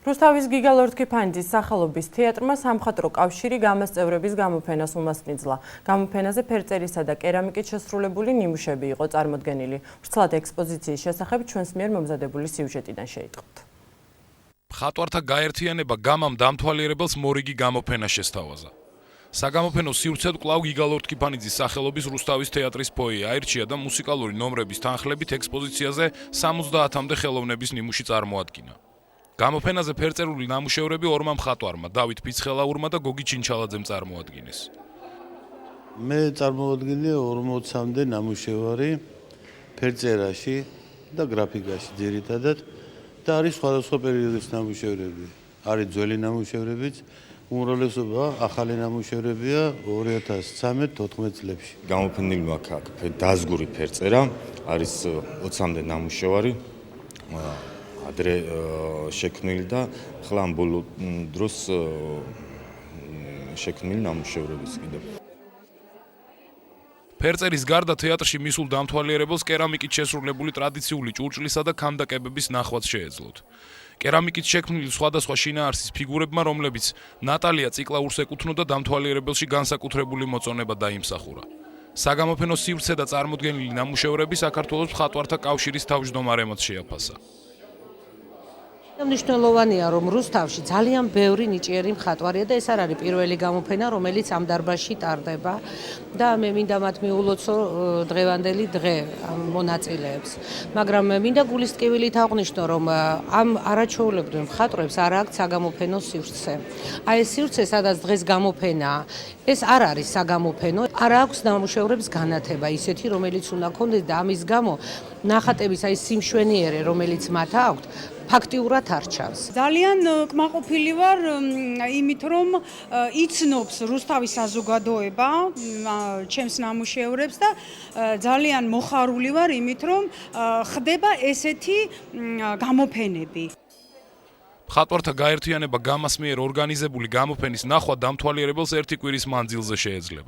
რუსთავის გიგალორთქიფანიძის სახელობის თეატრმა სამხატვრო კავშირი გამოსწევრების გამოფენას უმასპინძლა. გამოფენაზე ფერწერისა და კერამიკით შესრულებული ნიმუშები იყო წარმოდგენილი. ვრცლად ექსპოზიციის შესახებ ჩვენს მიერ მომზადებული სიუჟეტიდან შეიტყოთ. მხატვართა გაერთიანება გამამ დამთვალიერებელს მორიგი გამოფენა შესთავაზა. საგამოფენო სივრცედ კვლავ გიგალორთქიფანიძის სახელობის რუსთავის თეატრის ფოიე აირჩია და მუსიკალური ნომრების თანხლებით ექსპოზიციაზე 70-მდე ხელოვნების ნიმუში წარმოადგინა. გამოფენაზე ფერწერული ნამუშევრები ორმა მხატვარმა, დავით ფიცხელაურმა და გოგი ჩინჩალაძემ წარმოადგინეს. მე წარმოვადგინე 40-მდე ნამუშევარი ფერწერაში და გრაფიკაში ძირითადად და არის სხვადასხვა პერიოდის ნამუშევრები. არის ძველი ნამუშევრებიც, უმრავლესობა ახალი ნამუშევრებია 2013-14 წლებში. გამოფენილი მაქვს დაზგური ფერწერა, არის 20-მდე ნამუშევარი. ადრე შექმნილი და ხლა ამ ბოლო დროს შექმნილი ნამუშევრების კიდევ. ფერწერის გარდა თეატრში მისულ დამთვალიერებელს კერამიკით შესრულებული ტრადიციული ჭურჭლისა და ქანდაკებების ნახვაც შეეძლოთ. კერამიკით შექმნილი სხვადასხვა შინაარსის ფიგურებმა, რომლებიც ნატალია ციკლაურს ეკუთვნოდა, დამთვალიერებელში განსაკუთრებული მოწონება დაიმსახურა. საგამოფენო სივრცე და წარმოდგენილი ნამუშევრები საქართველოს მხატვართა კავშირის თავმჯდომარემაც შეაფასა. მნიშვნელოვანია, რომ რუსთავში ძალიან ბევრი ნიჭიერი მხატვარია და ეს არ არის პირველი გამოფენა, რომელიც ამ დარბაზში ტარდება და მე მინდა მათ მიულოცო დღევანდელი დღე ამ მონაწილეებს. მაგრამ მე მინდა გულისტკივილით აღვნიშნო, რომ ამ არაჩვეულებრივ მხატვრებს არ აქვთ საგამოფენო სივრცე. აი ეს სივრცე, სადაც დღეს გამოფენაა, ეს არ არის საგამოფენო, არ აქვს ნამუშევრებს განათება ისეთი, რომელიც უნდა ქონდეს და ამის გამო ნახატების აი სიმშვენიერე, რომელიც მათ აქვთ, ფაქტიურად არ ჩანს. ძალიან კმაყოფილი ვარ იმით, რომ იცნობს რუსთავის საზოგადოება ჩემს ნამუშევრებს და ძალიან მოხარული ვარ იმით, რომ ხდება ესეთი გამოფენები. მხატვართა გაერთიანება გამას მიერ ორგანიზებული გამოფენის ნახვა დამთვალიერებელს ერთი კვირის მანძილზე შეეძლება.